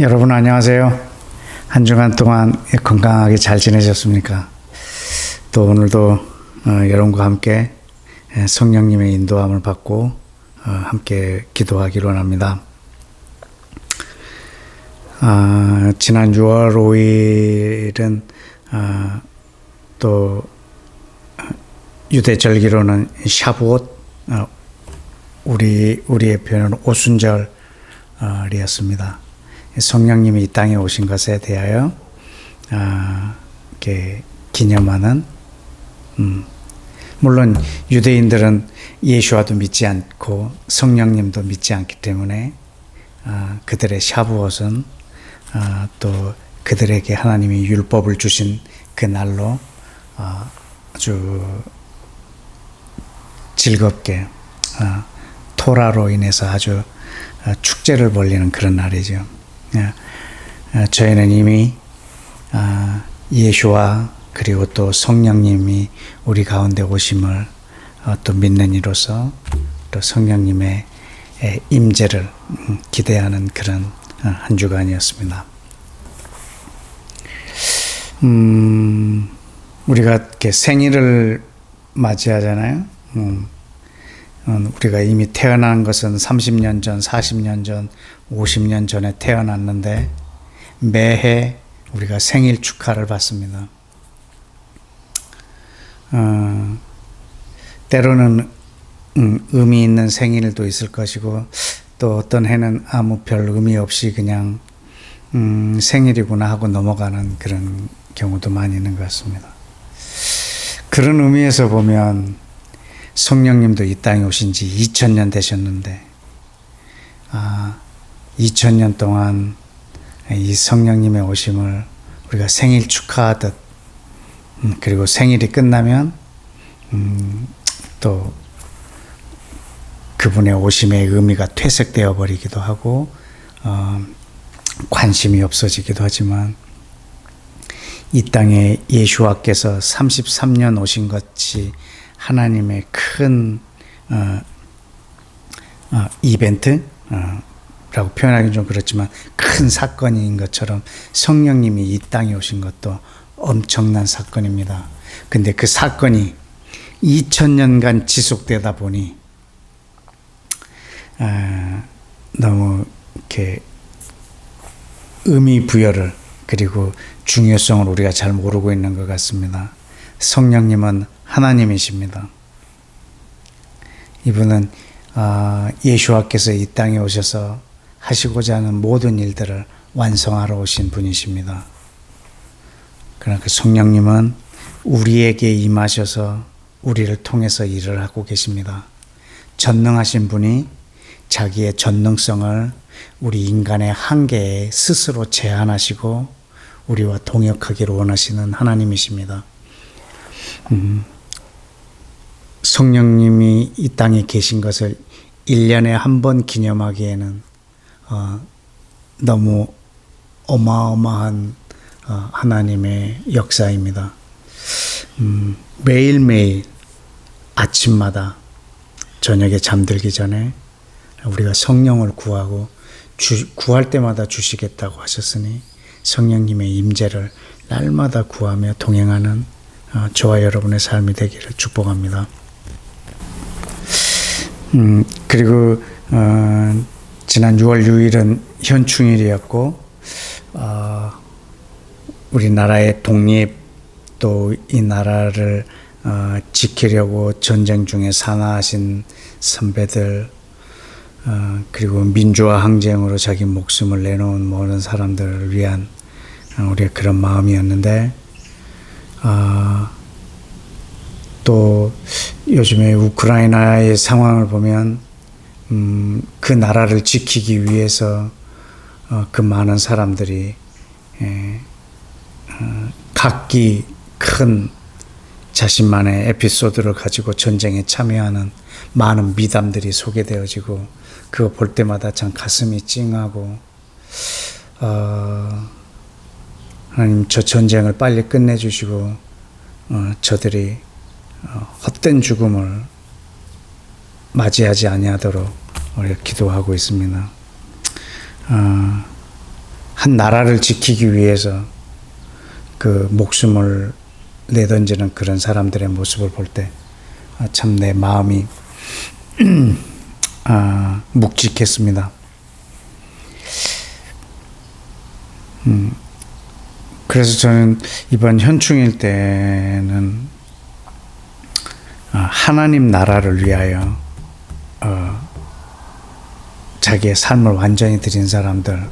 여러분 안녕하세요. 한 주간 동안 건강하게 잘 지내셨습니까? 또 오늘도 여러분과 함께 성령님의 인도함을 받고 함께 기도하기로 합니다. 지난 6월 5일은 또 유대절기로는 샤부옷, 우리의 표현은 오순절이었습니다. 성령님이 이 땅에 오신 것에 대하여 이렇게 기념하는, 물론 유대인들은 예수와도 믿지 않고 성령님도 믿지 않기 때문에 그들의 샤부옷은 또 그들에게 하나님이 율법을 주신 그 날로 아주 즐겁게 토라로 인해서 아주 축제를 벌이는 그런 날이죠. 저희는 이미 예수와 그리고 또 성령님이 우리 가운데 오심을 또 믿는 이로써 또 성령님의 임재를 기대하는 그런 한 주간이었습니다. 우리가 이렇게 생일을 맞이하잖아요. 우리가 이미 태어난 것은 30년 전, 40년 전, 50년 전에 태어났는데 매해 우리가 생일 축하를 받습니다. 때로는 의미 있는 생일도 있을 것이고 또 어떤 해는 아무 별 의미 없이 그냥 생일이구나 하고 넘어가는 그런 경우도 많이 있는 것 같습니다. 그런 의미에서 보면 성령님도 이 땅에 오신 지 2000년 되셨는데 2000년 동안 이 성령님의 오심을 우리가 생일 축하하듯 그리고 생일이 끝나면 또 그분의 오심의 의미가 퇴색되어 버리기도 하고 관심이 없어지기도 하지만 이 땅에 예수와께서 33년 오신 것이 하나님의 큰 이벤트 라고 표현하기는 좀 그렇지만 큰 사건인 것처럼 성령님이 이 땅에 오신 것도 엄청난 사건입니다. 근데 그 사건이 2000년간 지속되다 보니 너무 이렇게 의미 부여를 그리고 중요성을 우리가 잘 모르고 있는 것 같습니다. 성령님은 하나님이십니다. 이분은 예수와께서 이 땅에 오셔서 하시고자 하는 모든 일들을 완성하러 오신 분이십니다. 그러나 그 성령님은 우리에게 임하셔서 우리를 통해서 일을 하고 계십니다. 전능하신 분이 자기의 전능성을 우리 인간의 한계에 스스로 제한하시고 우리와 동역하기를 원하시는 하나님이십니다. 성령님이 이 땅에 계신 것을 1년에 한 번 기념하기에는 너무 어마어마한 하나님의 역사입니다. 매일매일 아침마다 저녁에 잠들기 전에 우리가 성령을 구하고 구할 때마다 주시겠다고 하셨으니 성령님의 임재를 날마다 구하며 동행하는 저와 여러분의 삶이 되기를 축복합니다. 그리고 지난 6월 6일은 현충일이었고 우리나라의 독립 또 이 나라를 지키려고 전쟁 중에 산화하신 선배들 그리고 민주화 항쟁으로 자기 목숨을 내놓은 모든 사람들을 위한 우리의 그런 마음이었는데 또 요즘에 우크라이나의 상황을 보면 그 나라를 지키기 위해서 그 많은 사람들이 각기 큰 자신만의 에피소드를 가지고 전쟁에 참여하는 많은 미담들이 소개되어지고 그거 볼 때마다 참 가슴이 찡하고 하나님 저 전쟁을 빨리 끝내주시고 저들이 헛된 죽음을 맞이하지 아니하도록 우리가 기도하고 있습니다. 한 나라를 지키기 위해서 그 목숨을 내던지는 그런 사람들의 모습을 볼 때 참 내 마음이 묵직했습니다. 그래서 저는 이번 현충일 때는 하나님 나라를 위하여 자기의 삶을 완전히 드린 사람들,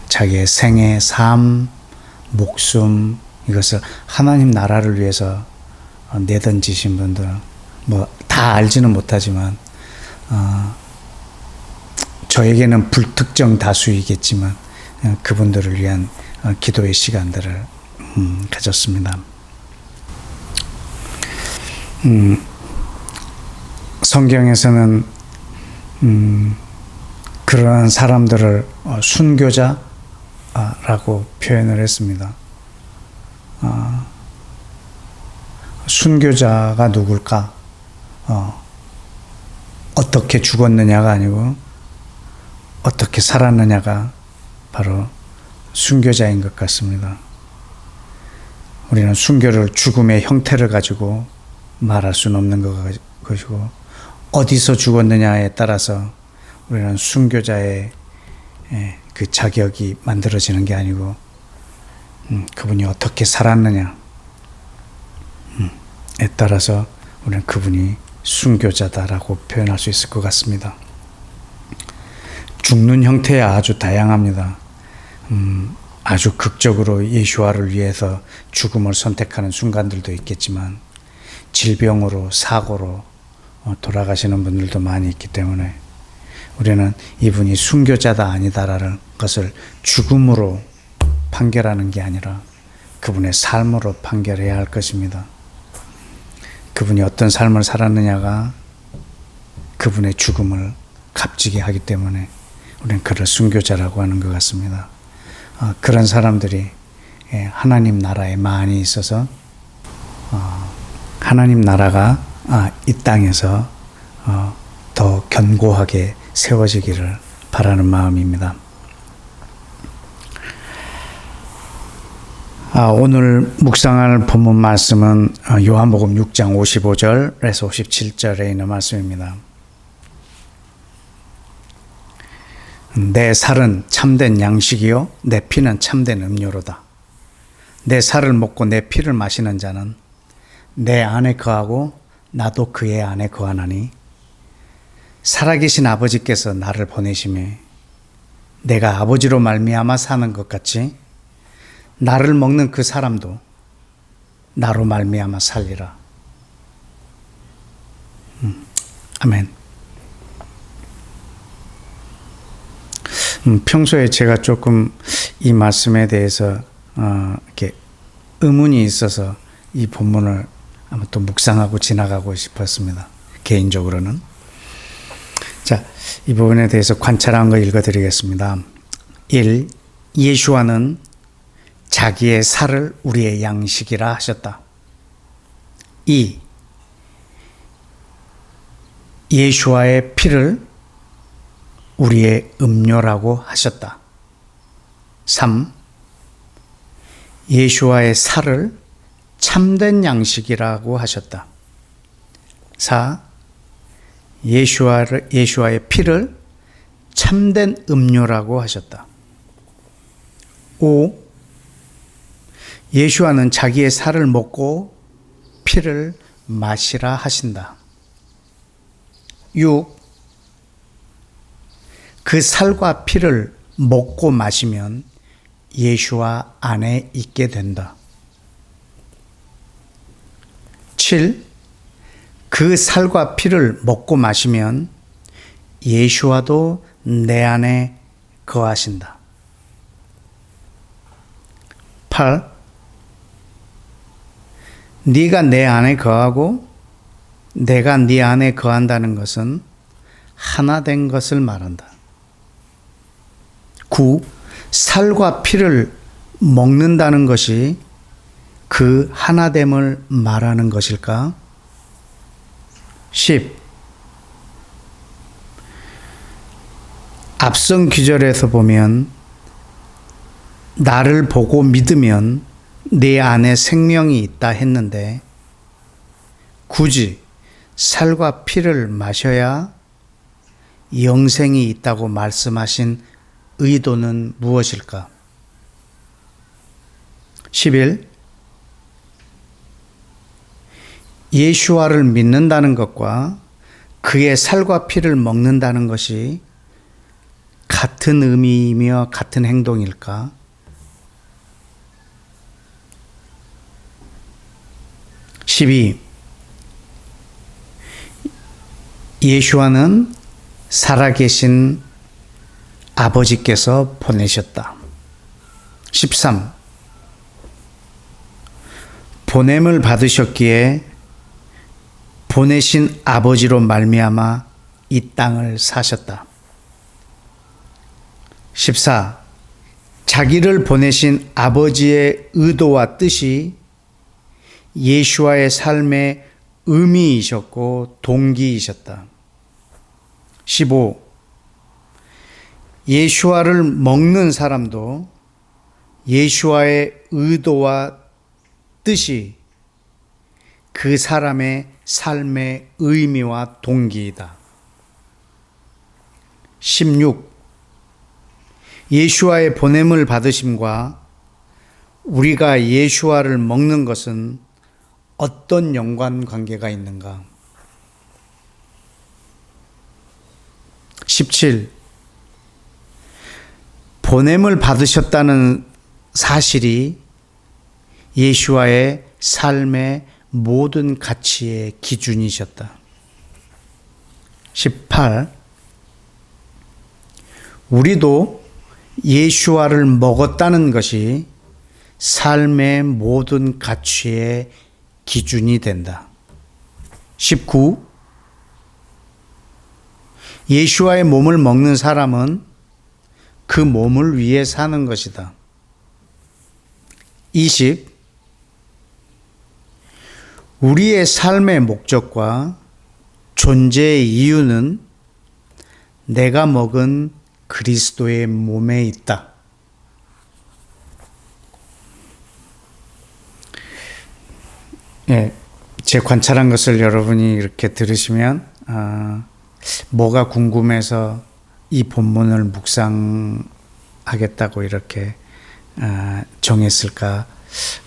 자기의 생애, 삶, 목숨, 이것을 하나님 나라를 위해서 내던지신 분들, 뭐 다 알지는 못하지만 저에게는 불특정 다수이겠지만 그분들을 위한 기도의 시간들을 가졌습니다. 성경에서는 그러한 사람들을 순교자라고 표현을 했습니다. 순교자가 누굴까? 어떻게 죽었느냐가 아니고 어떻게 살았느냐가 바로 순교자인 것 같습니다. 우리는 순교를 죽음의 형태를 가지고 말할 수는 없는 것이고 어디서 죽었느냐에 따라서 우리는 순교자의 그 자격이 만들어지는 게 아니고 그분이 어떻게 살았느냐에 따라서 우리는 그분이 순교자다라고 표현할 수 있을 것 같습니다. 죽는 형태야 아주 다양합니다. 아주 극적으로 예수와를 위해서 죽음을 선택하는 순간들도 있겠지만 질병으로 사고로 돌아가시는 분들도 많이 있기 때문에 우리는 이분이 순교자다 아니다라는 것을 죽음으로 판결하는 게 아니라 그분의 삶으로 판결해야 할 것입니다. 그분이 어떤 삶을 살았느냐가 그분의 죽음을 값지게 하기 때문에 우리는 그를 순교자라고 하는 것 같습니다. 그런 사람들이 하나님 나라에 많이 있어서 하나님 나라가 이 땅에서 더 견고하게 세워지기를 바라는 마음입니다. 오늘 묵상할 본문 말씀은 요한복음 6장 55절에서 57절에 있는 말씀입니다. 내 살은 참된 양식이요 내 피는 참된 음료로다. 내 살을 먹고 내 피를 마시는 자는 내 안에 거하고 나도 그의 안에 거하나니 살아계신 아버지께서 나를 보내심에 내가 아버지로 말미암아 사는 것 같이 나를 먹는 그 사람도 나로 말미암아 살리라. 아멘. 평소에 제가 조금 이 말씀에 대해서 이렇게 의문이 있어서 이 본문을 아마 또 묵상하고 지나가고 싶었습니다. 개인적으로는. 자, 이 부분에 대해서 관찰한 거 읽어드리겠습니다. 1. 예수와는 자기의 살을 우리의 양식이라 하셨다. 2. 예수와의 피를 우리의 음료라고 하셨다. 3. 예수와의 살을 참된 양식이라고 하셨다. 4. 예수와의 피를 참된 음료라고 하셨다. 5. 예수와는 자기의 살을 먹고 피를 마시라 하신다. 6. 그 살과 피를 먹고 마시면 예수와 안에 있게 된다. 7. 그 살과 피를 먹고 마시면 예수와도 내 안에 거하신다. 8. 네가 내 안에 거하고 내가 네 안에 거한다는 것은 하나 된 것을 말한다. 9. 살과 피를 먹는다는 것이 그 하나됨을 말하는 것일까? 10. 앞선 구절에서 보면 나를 보고 믿으면 내 안에 생명이 있다 했는데 굳이 살과 피를 마셔야 영생이 있다고 말씀하신 의도는 무엇일까? 11. 예수와를 믿는다는 것과 그의 살과 피를 먹는다는 것이 같은 의미이며 같은 행동일까? 12. 예수와는 살아계신 아버지께서 보내셨다. 13. 보냄을 받으셨기에 보내신 아버지로 말미암아 이 땅을 사셨다. 14. 자기를 보내신 아버지의 의도와 뜻이 예수와의 삶의 의미이셨고 동기이셨다. 15. 예수와를 먹는 사람도 예수와의 의도와 뜻이 그 사람의 삶의 의미와 동기이다. 16. 예수와의 보냄을 받으심과 우리가 예수와를 먹는 것은 어떤 연관관계가 있는가? 17. 보냄을 받으셨다는 사실이 예수와의 삶의 모든 가치의 기준이셨다. 18. 우리도 예수와를 먹었다는 것이 삶의 모든 가치의 기준이 된다. 19. 예수와의 몸을 먹는 사람은 그 몸을 위해 사는 것이다. 20. 우리의 삶의 목적과 존재의 이유는 내가 먹은 그리스도의 몸에 있다. 예, 제 관찰한 것을 여러분이 이렇게 들으시면 뭐가 궁금해서 이 본문을 묵상하겠다고 이렇게 정했을까?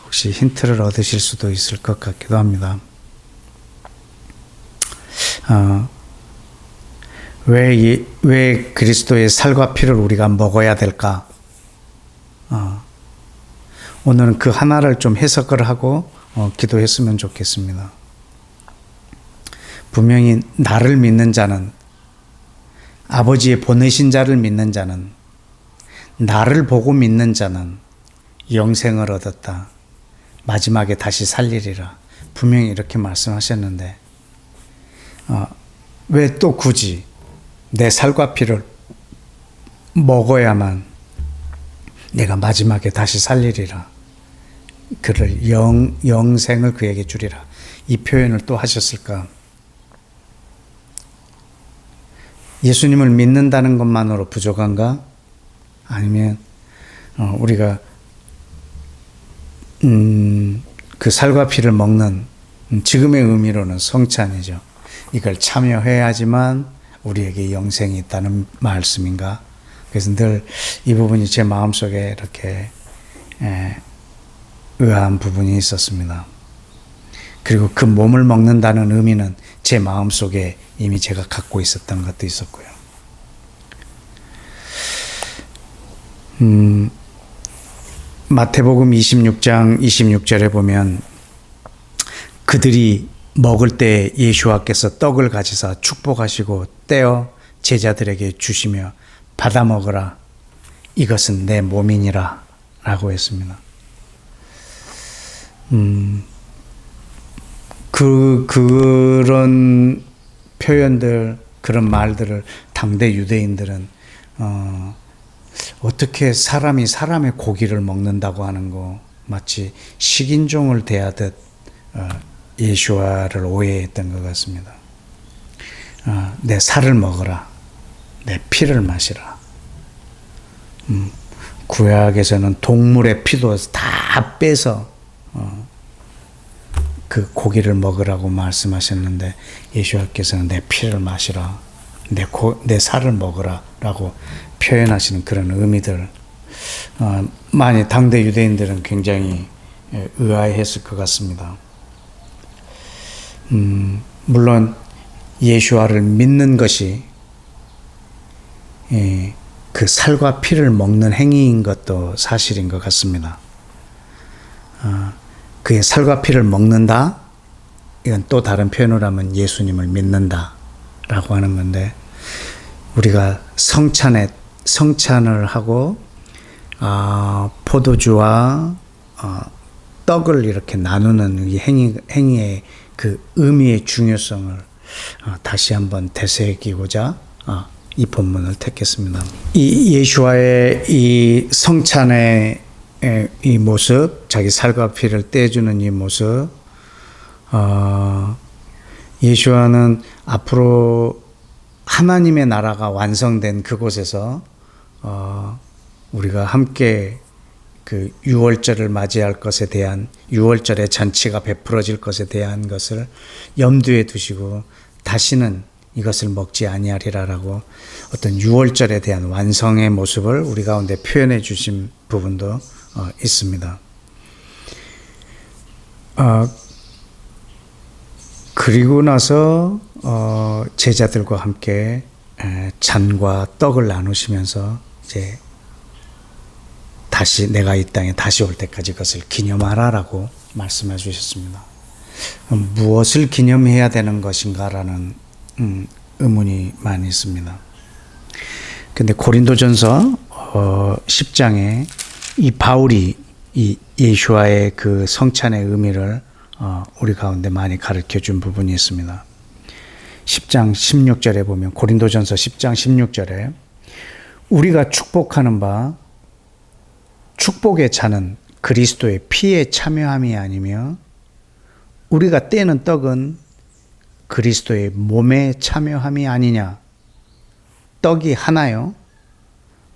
혹시 힌트를 얻으실 수도 있을 것 같기도 합니다. 왜 그리스도의 살과 피를 우리가 먹어야 될까? 오늘은 그 하나를 좀 해석을 하고 기도했으면 좋겠습니다. 분명히 나를 믿는 자는, 아버지의 보내신 자를 믿는 자는, 나를 보고 믿는 자는 영생을 얻었다. 마지막에 다시 살리리라. 분명히 이렇게 말씀하셨는데 왜 또 굳이 내 살과 피를 먹어야만 내가 마지막에 다시 살리리라. 그를 영생을 그에게 주리라. 이 표현을 또 하셨을까? 예수님을 믿는다는 것만으로 부족한가? 아니면 우리가 그 살과 피를 먹는 지금의 의미로는 성찬이죠. 이걸 참여해야지만 우리에게 영생이 있다는 말씀인가? 그래서 늘 이 부분이 제 마음속에 이렇게 의아한 부분이 있었습니다. 그리고 그 몸을 먹는다는 의미는 제 마음속에 이미 제가 갖고 있었던 것도 있었고요. 마태복음 26장 26절에 보면 그들이 먹을 때 예수와께서 떡을 가지사 축복하시고 떼어 제자들에게 주시며 받아 먹으라. 이것은 내 몸이니라 라고 했습니다. 그런 표현들, 그런 말들을 당대 유대인들은 어떻게 사람이 사람의 고기를 먹는다고 하는 거 마치 식인종을 대하듯 예수와를 오해했던 것 같습니다. 내 살을 먹어라, 내 피를 마시라. 구약에서는 동물의 피도 다 빼서 그 고기를 먹으라고 말씀하셨는데 예수님께서는 내 피를 마시라, 내 살을 먹으라 라고 표현하시는 그런 의미들, 많이 당대 유대인들은 굉장히 의아해했을 것 같습니다. 물론 예수와를 믿는 것이 그 살과 피를 먹는 행위인 것도 사실인 것 같습니다. 그의 살과 피를 먹는다? 이건 또 다른 표현으로 하면 예수님을 믿는다 라고 하는 건데, 우리가 성찬을 하고 포도주와 떡을 이렇게 나누는 이 행위의 그 의미의 중요성을 다시 한번 되새기고자 이 본문을 택했습니다. 이 예수와의 이 성찬의 이 모습, 자기 살과 피를 떼주는 이 모습, 예수와는 앞으로 하나님의 나라가 완성된 그곳에서 우리가 함께 그 유월절을 맞이할 것에 대한, 유월절의 잔치가 베풀어질 것에 대한 것을 염두에 두시고 다시는 이것을 먹지 아니하리라라고 어떤 유월절에 대한 완성의 모습을 우리 가운데 표현해 주신 부분도 있습니다. 그리고 나서 제자들과 함께 잔과 떡을 나누시면서 이제 다시 내가 이 땅에 다시 올 때까지 그것을 기념하라라고 말씀해 주셨습니다. 무엇을 기념해야 되는 것인가라는 의문이 많이 있습니다. 근데 고린도전서 10장에 이 바울이 이 예수와의 그 성찬의 의미를 우리 가운데 많이 가르쳐 준 부분이 있습니다. 10장 16절에 보면, 고린도전서 10장 16절에 우리가 축복하는 바 축복의 잔은 그리스도의 피에 참여함이 아니며 우리가 떼는 떡은 그리스도의 몸에 참여함이 아니냐. 떡이 하나요,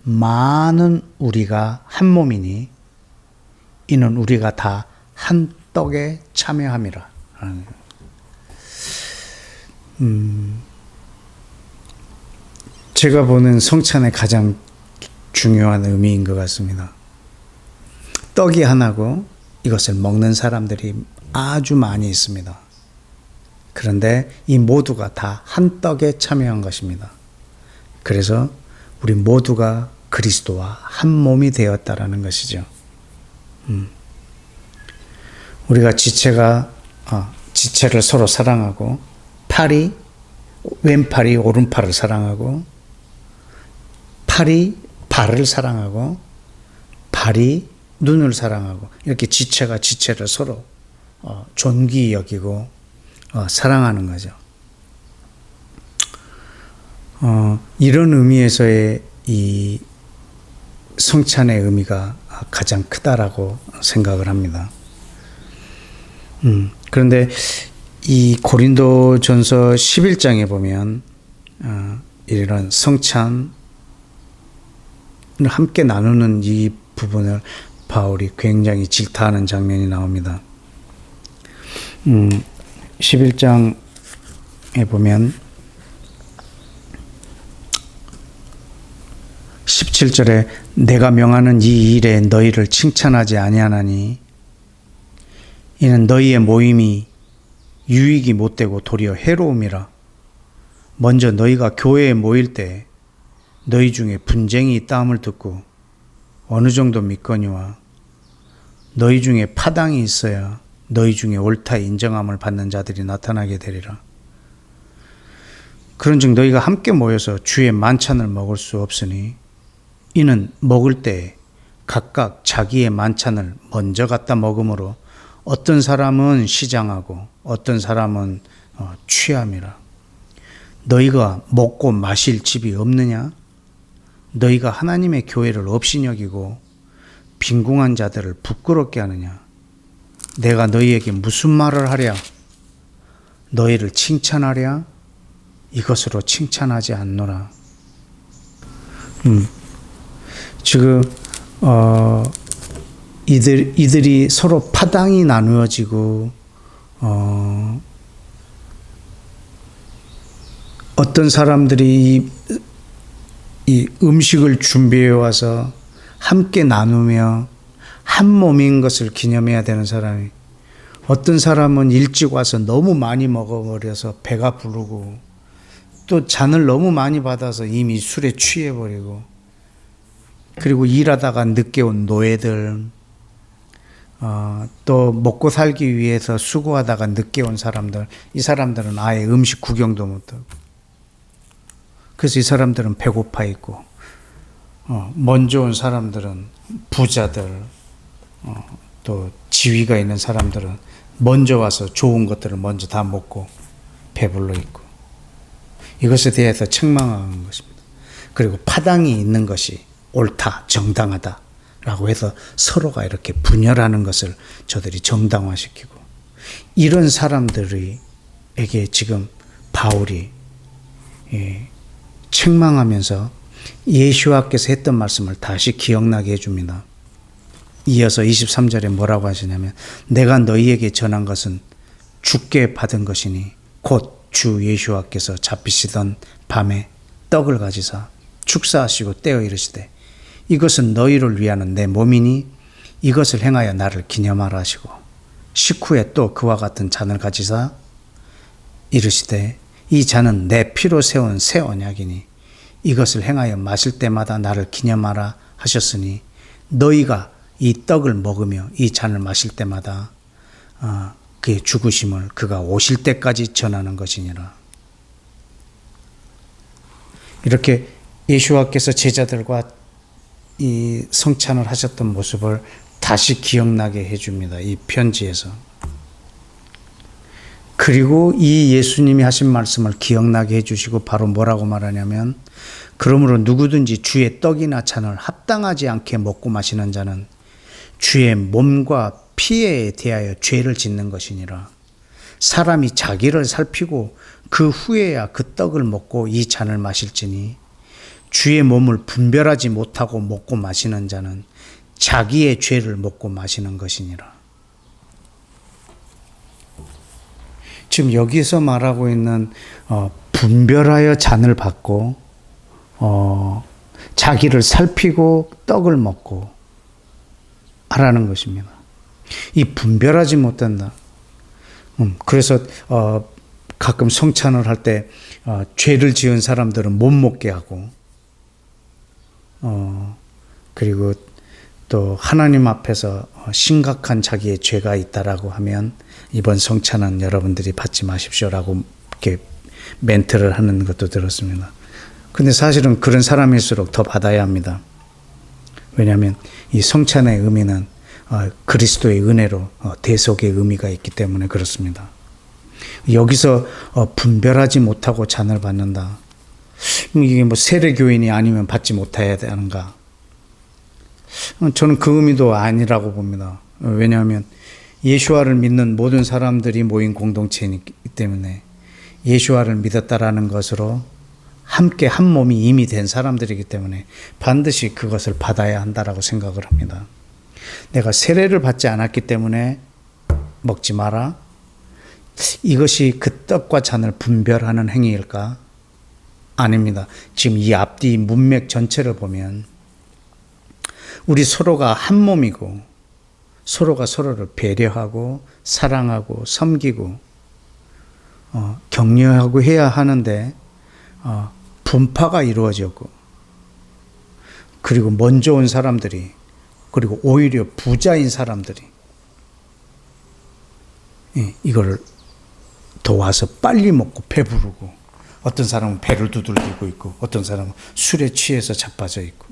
많은 우리가 한 몸이니 이는 우리가 다 한 떡에 참여함이라. 제가 보는 성찬의 가장 중요한 의미인 것 같습니다. 떡이 하나고 이것을 먹는 사람들이 아주 많이 있습니다. 그런데 이 모두가 다 한 떡에 참여한 것입니다. 그래서 우리 모두가 그리스도와 한 몸이 되었다라는 것이죠. 우리가 지체를 서로 사랑하고, 왼팔이 오른팔을 사랑하고, 팔이 발을 사랑하고, 발이 눈을 사랑하고, 이렇게 지체가 지체를 서로 존귀히 여기고 사랑하는 거죠. 이런 의미에서의 이 성찬의 의미가 가장 크다라고 생각을 합니다. 그런데 이 고린도전서 11장에 보면 이런 성찬을 함께 나누는 이 부분을 바울이 굉장히 질타하는 장면이 나옵니다. 11장에 보면 17절에 내가 명하는 이 일에 너희를 칭찬하지 아니하나니 이는 너희의 모임이 유익이 못되고 도리어 해로움이라. 먼저 너희가 교회에 모일 때 너희 중에 분쟁이 있다함을 듣고 어느 정도 믿거니와 너희 중에 파당이 있어야 너희 중에 옳다 인정함을 받는 자들이 나타나게 되리라. 그런즉 너희가 함께 모여서 주의 만찬을 먹을 수 없으니 이는 먹을 때 각각 자기의 만찬을 먼저 갖다 먹으므로 어떤 사람은 시장하고 어떤 사람은 취함이라. 너희가 먹고 마실 집이 없느냐? 너희가 하나님의 교회를 없이 여기고 빈궁한 자들을 부끄럽게 하느냐? 내가 너희에게 무슨 말을 하랴? 너희를 칭찬하랴? 이것으로 칭찬하지 않노라. 지금 이들이 서로 파당이 나누어지고 어떤 사람들이 이 음식을 준비해 와서 함께 나누며 한 몸인 것을 기념해야 되는 사람이, 어떤 사람은 일찍 와서 너무 많이 먹어버려서 배가 부르고, 또 잔을 너무 많이 받아서 이미 술에 취해버리고, 그리고 일하다가 늦게 온 노예들, 또 먹고 살기 위해서 수고하다가 늦게 온 사람들, 이 사람들은 아예 음식 구경도 못하고, 그래서 이 사람들은 배고파 있고, 먼저 온 사람들은 부자들, 또 지위가 있는 사람들은 먼저 와서 좋은 것들을 먼저 다 먹고 배불러 있고, 이것에 대해서 책망하는 것입니다. 그리고 파당이 있는 것이 옳다, 정당하다 라고 해서 서로가 이렇게 분열하는 것을 저들이 정당화시키고, 이런 사람들에게 지금 바울이 책망하면서 예수와께서 했던 말씀을 다시 기억나게 해줍니다. 이어서 23절에 뭐라고 하시냐면, 내가 너희에게 전한 것은 주께 받은 것이니 곧 주 예수와께서 잡히시던 밤에 떡을 가지사 축사하시고 떼어 이르시되, 이것은 너희를 위하는 내 몸이니 이것을 행하여 나를 기념하라 하시고, 식후에 또 그와 같은 잔을 가지사 이르시되, 이 잔은 내 피로 세운 새 언약이니 이것을 행하여 마실 때마다 나를 기념하라 하셨으니, 너희가 이 떡을 먹으며 이 잔을 마실 때마다 그의 죽으심을 그가 오실 때까지 전하는 것이니라. 이렇게 예수와께서 제자들과 이 성찬을 하셨던 모습을 다시 기억나게 해줍니다. 이 편지에서. 그리고 이 예수님이 하신 말씀을 기억나게 해주시고 바로 뭐라고 말하냐면, 그러므로 누구든지 주의 떡이나 잔을 합당하지 않게 먹고 마시는 자는 주의 몸과 피에 대하여 죄를 짓는 것이니라. 사람이 자기를 살피고 그 후에야 그 떡을 먹고 이 잔을 마실지니, 주의 몸을 분별하지 못하고 먹고 마시는 자는 자기의 죄를 먹고 마시는 것이니라. 지금 여기서 말하고 있는 분별하여 잔을 받고 자기를 살피고 떡을 먹고 하라는 것입니다. 이 분별하지 못한다. 그래서 가끔 성찬을 할 때 죄를 지은 사람들은 못 먹게 하고, 그리고 또 하나님 앞에서 심각한 자기의 죄가 있다라고 하면 이번 성찬은 여러분들이 받지 마십시오라고 이렇게 멘트를 하는 것도 들었습니다. 근데 사실은 그런 사람일수록 더 받아야 합니다. 왜냐하면 이 성찬의 의미는 그리스도의 은혜로 대속의 의미가 있기 때문에 그렇습니다. 여기서 분별하지 못하고 잔을 받는다. 이게 뭐 세례교인이 아니면 받지 못해야 되는가? 저는 그 의미도 아니라고 봅니다. 왜냐하면 예수와를 믿는 모든 사람들이 모인 공동체이기 때문에, 예수와를 믿었다라는 것으로 함께 한 몸이 이미 된 사람들이기 때문에 반드시 그것을 받아야 한다라고 생각을 합니다. 내가 세례를 받지 않았기 때문에 먹지 마라, 이것이 그 떡과 잔을 분별하는 행위일까? 아닙니다. 지금 이 앞뒤 문맥 전체를 보면 우리 서로가 한 몸이고, 서로가 서로를 배려하고 사랑하고 섬기고 격려하고 해야 하는데 분파가 이루어졌고, 그리고 먼저 온 사람들이, 그리고 오히려 부자인 사람들이 이걸 도와서 빨리 먹고 배부르고, 어떤 사람은 배를 두들기고 있고, 어떤 사람은 술에 취해서 자빠져 있고,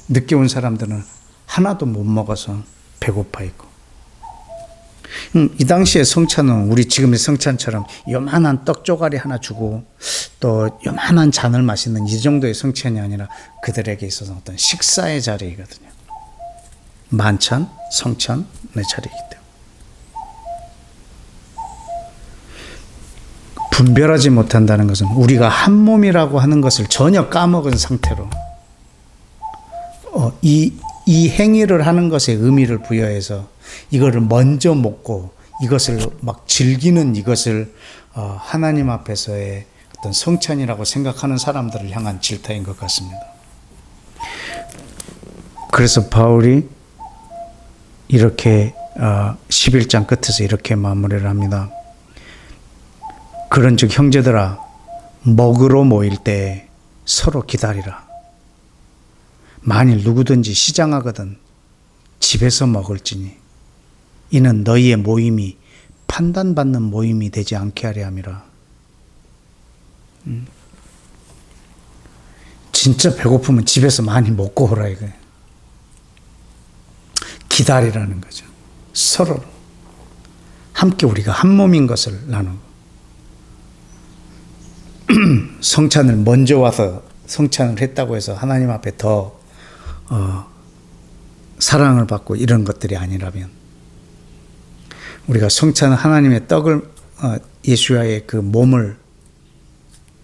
늦게 온 사람들은 하나도 못 먹어서 배고파 있고. 이 당시의 성찬은 우리 지금의 성찬처럼 요만한 떡 조가리 하나 주고 또 요만한 잔을 마시는 이 정도의 성찬이 아니라 그들에게 있어서 어떤 식사의 자리이거든요. 만찬, 성찬의 자리이기 때문에. 분별하지 못한다는 것은 우리가 한 몸이라고 하는 것을 전혀 까먹은 상태로 이 행위를 하는 것에 의미를 부여해서 이거를 먼저 먹고 이것을 막 즐기는 이것을 하나님 앞에서의 어떤 성찬이라고 생각하는 사람들을 향한 질타인 것 같습니다. 그래서 바울이 이렇게 11장 끝에서 이렇게 마무리를 합니다. 그런즉 형제들아 먹으러 모일 때 서로 기다리라. 만일 누구든지 시장하거든 집에서 먹을지니 이는 너희의 모임이 판단받는 모임이 되지 않게 하려 함이라. 진짜 배고프면 집에서 많이 먹고 오라 이거예요. 기다리라는 거죠. 서로 함께 우리가 한 몸인 것을 나누고 성찬을 먼저 와서 성찬을 했다고 해서 하나님 앞에 더 사랑을 받고 이런 것들이 아니라면 우리가 성찬은 하나님의 떡을 예수와의 그 몸을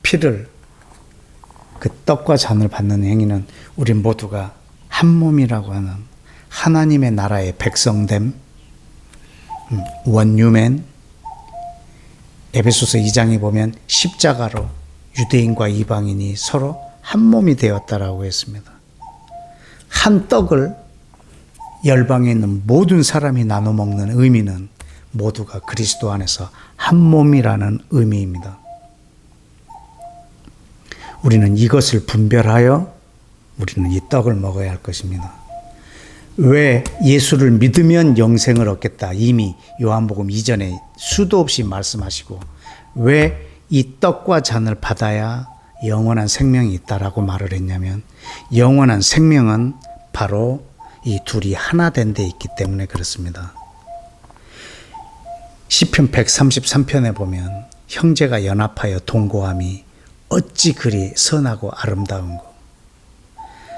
피를 그 떡과 잔을 받는 행위는 우리 모두가 한 몸이라고 하는 하나님의 나라의 백성됨, 원유맨, 에베소서 2장에 보면 십자가로 유대인과 이방인이 서로 한 몸이 되었다라고 했습니다. 한 떡을 열방에 있는 모든 사람이 나눠 먹는 의미는 모두가 그리스도 안에서 한 몸이라는 의미입니다. 우리는 이것을 분별하여 우리는 이 떡을 먹어야 할 것입니다. 왜 예수를 믿으면 영생을 얻겠다 이미 요한복음 이전에 수도 없이 말씀하시고 왜 이 떡과 잔을 받아야 영원한 생명이 있다라고 말을 했냐면 영원한 생명은 바로 이 둘이 하나 된 데 있기 때문에 그렇습니다. 시편 133편에 보면 형제가 연합하여 동거함이 어찌 그리 선하고 아름다운고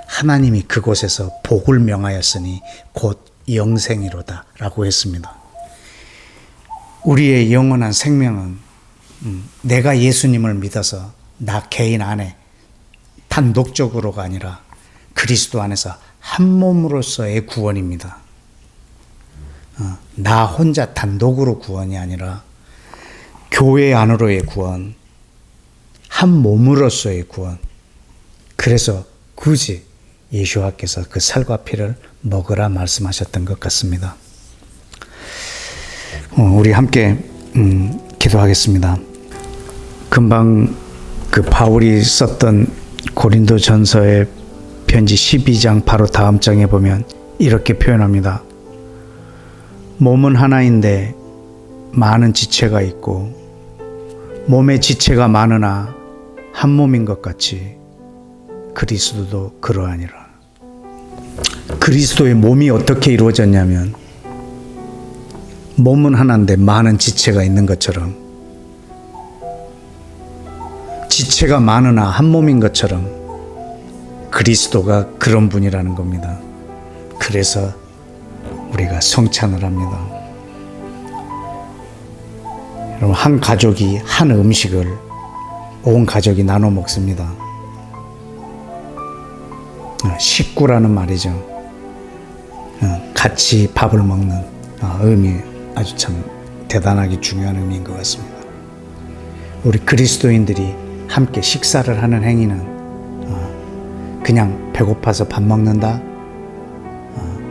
하나님이 그곳에서 복을 명하였으니 곧 영생이로다 라고 했습니다. 우리의 영원한 생명은 내가 예수님을 믿어서 나 개인 안에 단독적으로가 아니라 그리스도 안에서 한 몸으로서의 구원입니다. 나 혼자 단독으로 구원이 아니라 교회 안으로의 구원, 한 몸으로서의 구원. 그래서 굳이 예수와께서 그 살과 피를 먹으라 말씀하셨던 것 같습니다. 우리 함께 기도하겠습니다. 금방 그 바울이 썼던 고린도 전서의 편지 12장 바로 다음 장에 보면 이렇게 표현합니다. 몸은 하나인데 많은 지체가 있고 몸에 지체가 많으나 한 몸인 것 같이 그리스도도 그러하니라. 그리스도의 몸이 어떻게 이루어졌냐면 몸은 하나인데 많은 지체가 있는 것처럼 지체가 많으나 한 몸인 것처럼 그리스도가 그런 분이라는 겁니다. 그래서 우리가 성찬을 합니다. 여러분, 한 가족이 한 음식을 온 가족이 나눠 먹습니다. 식구라는 말이죠. 같이 밥을 먹는 의미 아주 참 대단하게 중요한 의미인 것 같습니다. 우리 그리스도인들이 함께 식사를 하는 행위는 그냥 배고파서 밥 먹는다,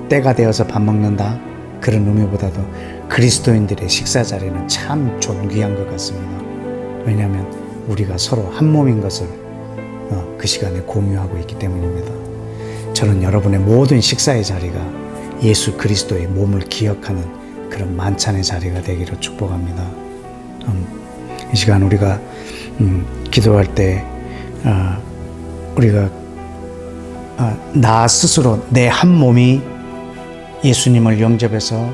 때가 되어서 밥 먹는다 그런 의미보다도 그리스도인들의 식사 자리는 참 존귀한 것 같습니다. 왜냐하면 우리가 서로 한 몸인 것을 그 시간에 공유하고 있기 때문입니다. 저는 여러분의 모든 식사의 자리가 예수 그리스도의 몸을 기억하는 그런 만찬의 자리가 되기를 축복합니다. 이 시간 우리가 기도할 때 우리가 나 스스로 내 한 몸이 예수님을 영접해서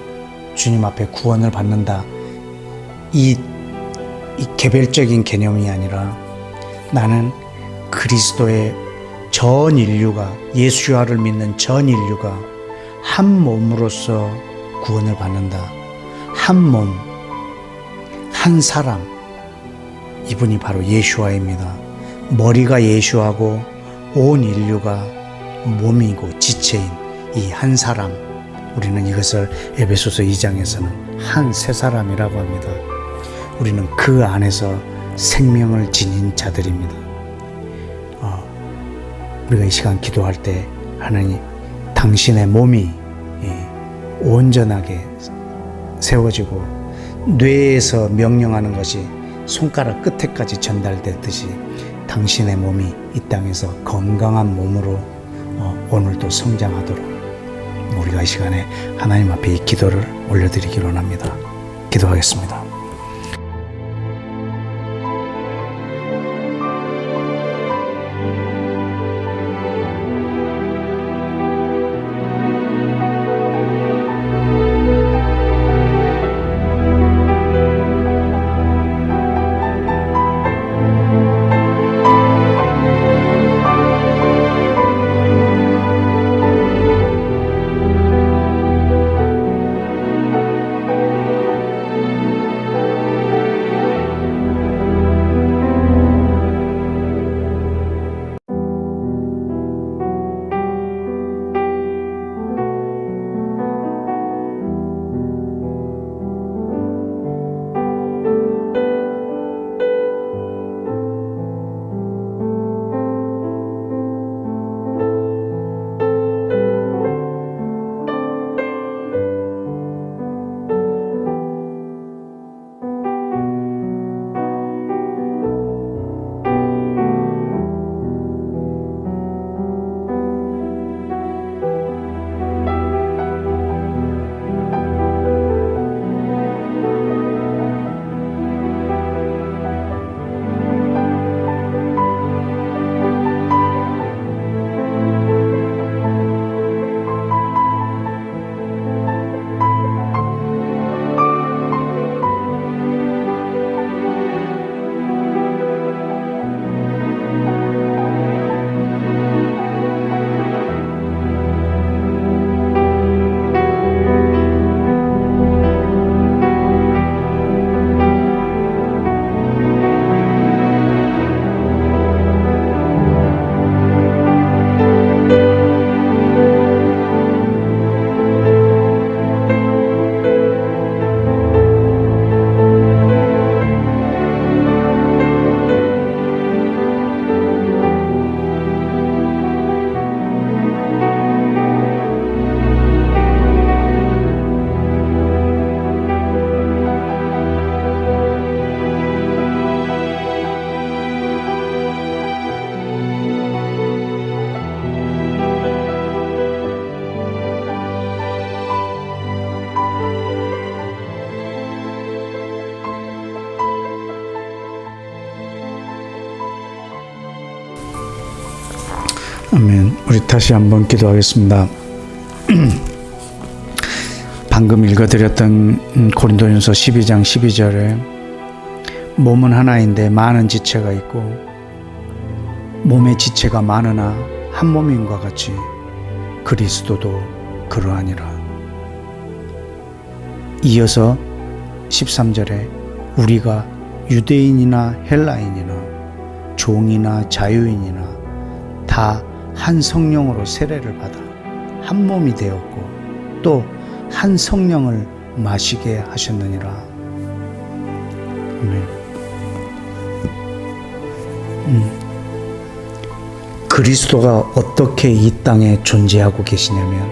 주님 앞에 구원을 받는다. 이 개별적인 개념이 아니라 나는 그리스도의 전 인류가 예수와를 믿는 전 인류가 한 몸으로서 구원을 받는다. 한 몸, 한 사람, 이분이 바로 예수와입니다. 머리가 예수하고 온 인류가 몸이고 지체인 이 한 사람, 우리는 이것을 에베소서 2장에서는 한 새 사람이라고 합니다. 우리는 그 안에서 생명을 지닌 자들입니다. 우리가 이 시간 기도할 때 하나님, 당신의 몸이 온전하게 세워지고 뇌에서 명령하는 것이 손가락 끝에까지 전달됐듯이 당신의 몸이 이 땅에서 건강한 몸으로 오늘도 성장하도록 우리가 이 시간에 하나님 앞에 이 기도를 올려드리기 원합니다. 기도하겠습니다. 아멘. 우리 다시 한번 기도하겠습니다. 방금 읽어드렸던 고린도전서 12장 12절에 몸은 하나인데 많은 지체가 있고 몸의 지체가 많으나 한 몸인과 같이 그리스도도 그러하니라. 이어서 13절에 우리가 유대인이나 헬라인이나 종이나 자유인이나 다 한 성령으로 세례를 받아 한 몸이 되었고 또 한 성령을 마시게 하셨느니라. 아멘. 그리스도가 어떻게 이 땅에 존재하고 계시냐면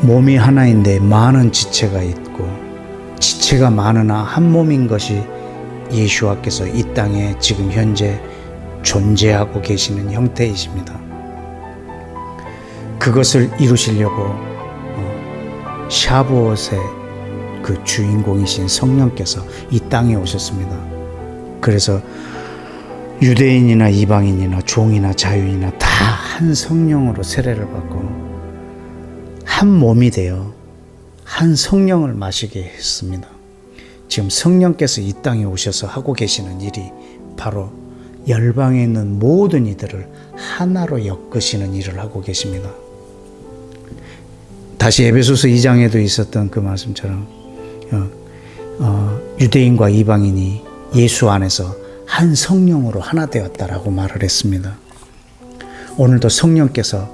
몸이 하나인데 많은 지체가 있고 지체가 많으나 한 몸인 것이 예수와께서 이 땅에 지금 현재 존재하고 계시는 형태이십니다. 그것을 이루시려고 샤브옷의 그 주인공이신 성령께서 이 땅에 오셨습니다. 그래서 유대인이나 이방인이나 종이나 자유인이나 다 한 성령으로 세례를 받고 한 몸이 되어 한 성령을 마시게 했습니다. 지금 성령께서 이 땅에 오셔서 하고 계시는 일이 바로 열방에 있는 모든 이들을 하나로 엮으시는 일을 하고 계십니다. 다시 에베소서 2장에도 있었던 그 말씀처럼 유대인과 이방인이 예수 안에서 한 성령으로 하나 되었다라고 말을 했습니다. 오늘도 성령께서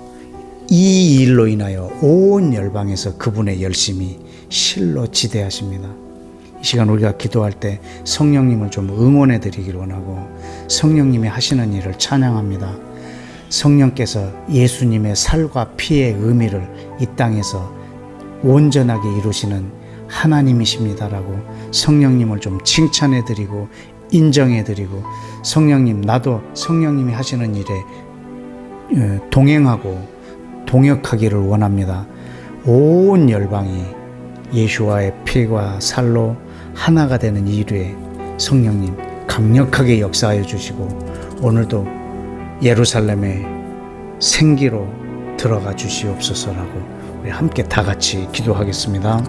이 일로 인하여 온 열방에서 그분의 열심이 실로 지대하십니다. 이 시간 우리가 기도할 때 성령님을 좀 응원해 드리길 원하고 성령님이 하시는 일을 찬양합니다. 성령께서 예수님의 살과 피의 의미를 이 땅에서 온전하게 이루시는 하나님이십니다라고 성령님을 좀 칭찬해 드리고 인정해 드리고, 성령님, 나도 성령님이 하시는 일에 동행하고 동역하기를 원합니다. 온 열방이 예수와의 피와 살로 하나가 되는 이 일에 성령님 강력하게 역사하여 주시고 오늘도 예루살렘의 생기로 들어가 주시옵소서라고 우리 함께 다 같이 기도하겠습니다.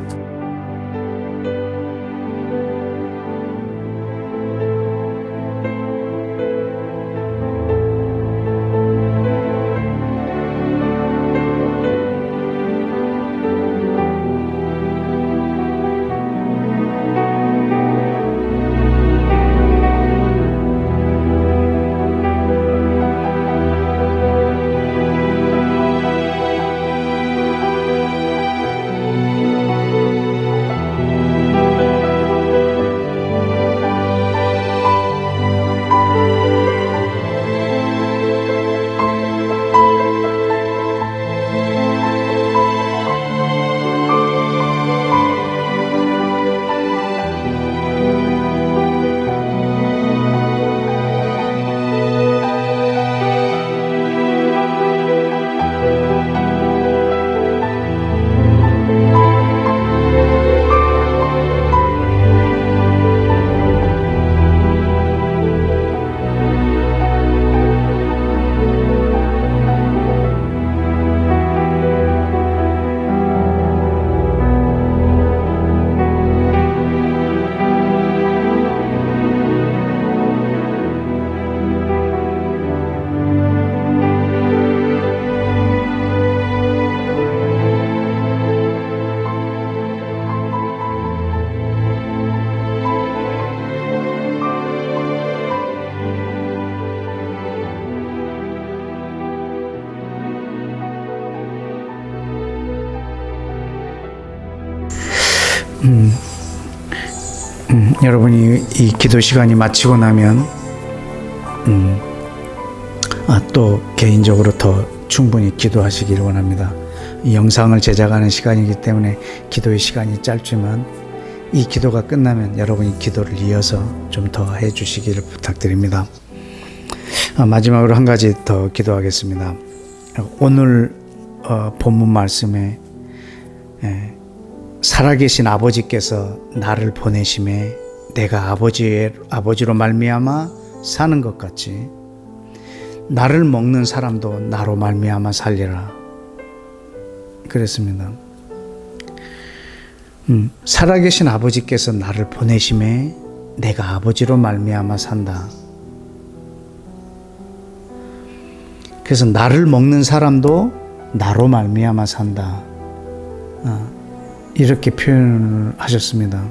여러분이 이 기도 시간이 마치고 나면 또 개인적으로 더 충분히 기도하시기를 원합니다. 이 영상을 제작하는 시간이기 때문에 기도의 시간이 짧지만 이 기도가 끝나면 여러분이 기도를 이어서 좀 더 해주시기를 부탁드립니다. 마지막으로 한 가지 더 기도하겠습니다. 오늘 본문 말씀에 살아계신 아버지께서 나를 보내심에 내가 아버지로 말미암아 사는 것 같이 나를 먹는 사람도 나로 말미암아 살리라 그랬습니다. 살아계신 아버지께서 나를 보내심에 내가 아버지로 말미암아 산다. 그래서 나를 먹는 사람도 나로 말미암아 산다. 이렇게 표현을 하셨습니다.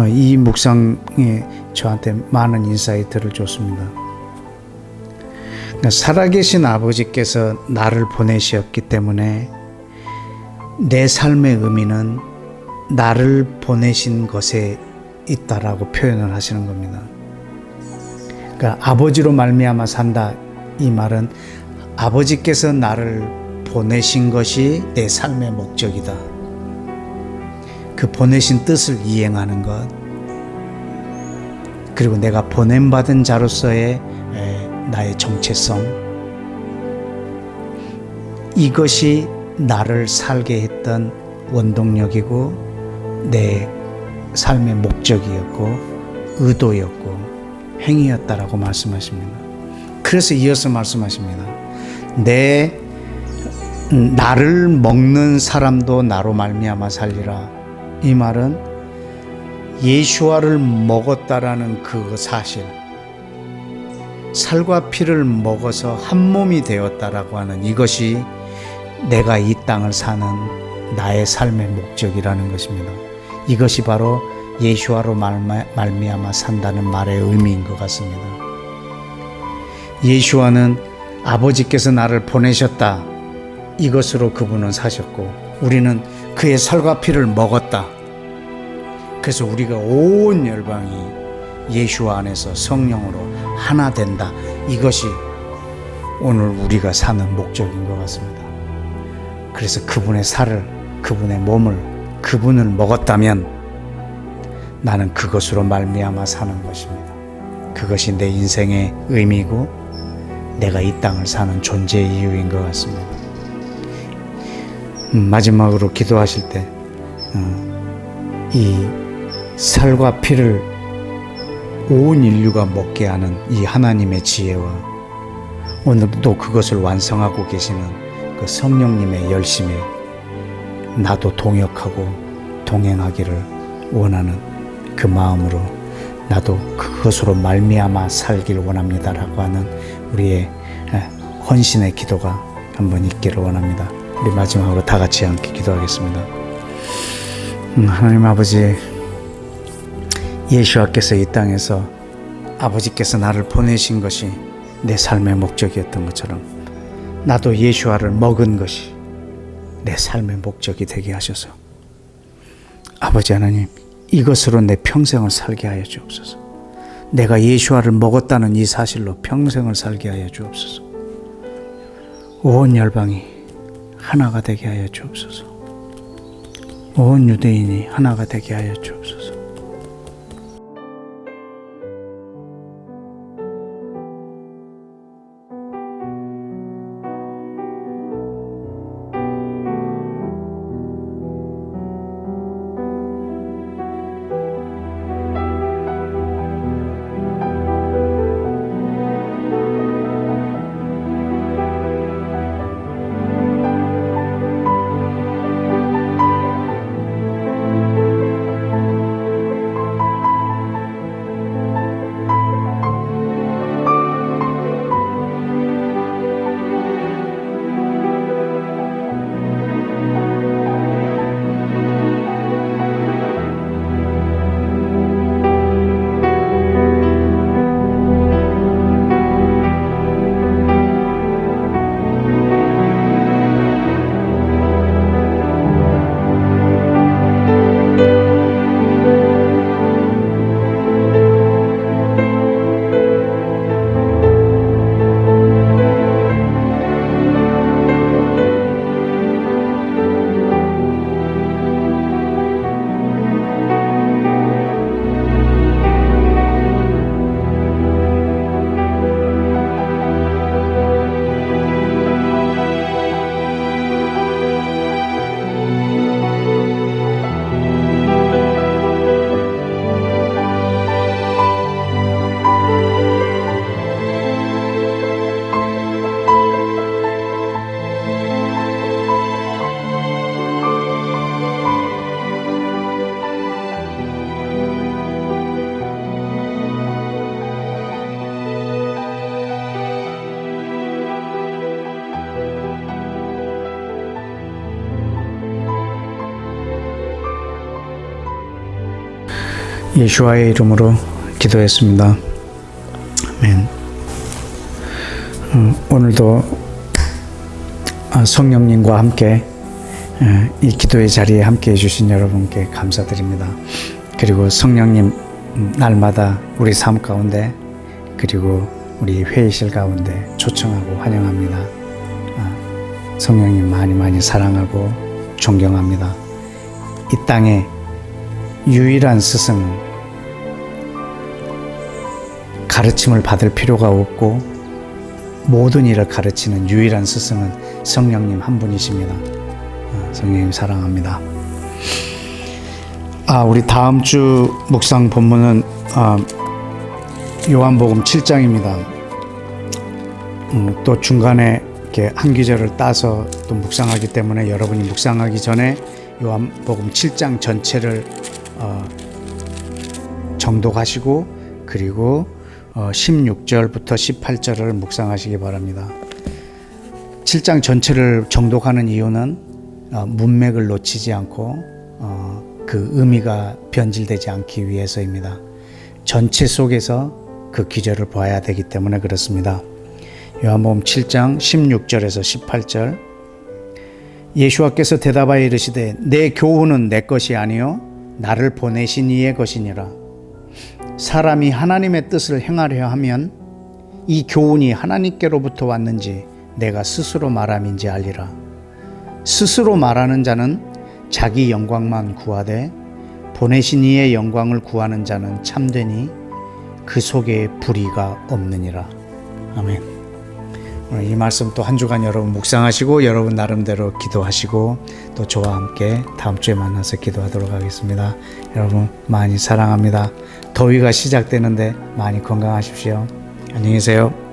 이 묵상에 저한테 많은 인사이트를 줬습니다. 그러니까 살아계신 아버지께서 나를 보내셨기 때문에 내 삶의 의미는 나를 보내신 것에 있다라고 표현을 하시는 겁니다. 그러니까 아버지로 말미암아 산다, 이 말은 아버지께서 나를 보내신 것이 내 삶의 목적이다. 그 보내신 뜻을 이행하는 것, 그리고 내가 보냄받은 자로서의 나의 정체성, 이것이 나를 살게 했던 원동력이고 내 삶의 목적이었고 의도였고 행위였다라고 말씀하십니다. 그래서 이어서 말씀하십니다. 나를 먹는 사람도 나로 말미암아 살리라. 이 말은 예수와를 먹었다라는 그 사실, 살과 피를 먹어서 한 몸이 되었다라고 하는 이것이 내가 이 땅을 사는 나의 삶의 목적이라는 것입니다. 이것이 바로 예수와로 말미암아 산다는 말의 의미인 것 같습니다. 예수와는 아버지께서 나를 보내셨다. 이것으로 그분은 사셨고 우리는 그의 살과 피를 먹었다. 그래서 우리가 온 열방이 예수 안에서 성령으로 하나 된다. 이것이 오늘 우리가 사는 목적인 것 같습니다. 그래서 그분의 살을, 그분의 몸을, 그분을 먹었다면 나는 그것으로 말미암아 사는 것입니다. 그것이 내 인생의 의미고 내가 이 땅을 사는 존재의 이유인 것 같습니다. 마지막으로 기도하실 때 이 살과 피를 온 인류가 먹게 하는 이 하나님의 지혜와 오늘도 그것을 완성하고 계시는 그 성령님의 열심에 나도 동역하고 동행하기를 원하는 그 마음으로 나도 그것으로 말미암아 살길 원합니다라고 하는 우리의 헌신의 기도가 한번 있기를 원합니다. 우리 마지막으로 다 같이 함께 기도하겠습니다. 하나님 아버지, 예수와께서 이 땅에서 아버지께서 나를 보내신 것이 내 삶의 목적이었던 것처럼 나도 예수와를 먹은 것이 내 삶의 목적이 되게 하셔서 아버지 하나님, 이것으로 내 평생을 살게 하여 주옵소서. 내가 예수와를 먹었다는 이 사실로 평생을 살게 하여 주옵소서. 온 열방이 하나가 되게 하여 주옵소서. 온 유대인이 하나가 되게 하여 주옵소서. 예수와의 이름으로 기도했습니다. 아멘. 오늘도 성령님과 함께 이 기도의 자리에 함께 해주신 여러분께 감사드립니다. 그리고 성령님 날마다 우리 삶 가운데 그리고 우리 회의실 가운데 초청하고 환영합니다. 성령님 많이 사랑하고 존경합니다. 이 땅에 유일한 스승은 가르침을 받을 필요가 없고 모든 일을 가르치는 유일한 스승은 성령님 한 분이십니다. 성령님 사랑합니다. 우리 다음 주 묵상 본문은 요한복음 7장입니다. 또 중간에 이렇게 한 구절을 따서 또 묵상하기 때문에 여러분이 묵상하기 전에 요한복음 7장 전체를 정독하시고 그리고 16절부터 18절을 묵상하시기 바랍니다. 7장 전체를 정독하는 이유는 문맥을 놓치지 않고 그 의미가 변질되지 않기 위해서입니다. 전체 속에서 그 기절을 봐야 되기 때문에 그렇습니다. 요한복음 7장 16절에서 18절. 예수께서 대답하여 이르시되 내 교훈은 내 것이 아니요 나를 보내신 이의 것이니라. 사람이 하나님의 뜻을 행하려 하면 이 교훈이 하나님께로부터 왔는지 내가 스스로 말함인지 알리라. 스스로 말하는 자는 자기 영광만 구하되 보내신 이의 영광을 구하는 자는 참되니 그 속에 불의가 없느니라. 아멘. 오늘 이 말씀 또 한 주간 여러분 묵상하시고 여러분 나름대로 기도하시고 또 저와 함께 다음 주에 만나서 기도하도록 하겠습니다. 여러분 많이 사랑합니다. 더위가 시작되는데 많이 건강하십시오. 안녕히 계세요.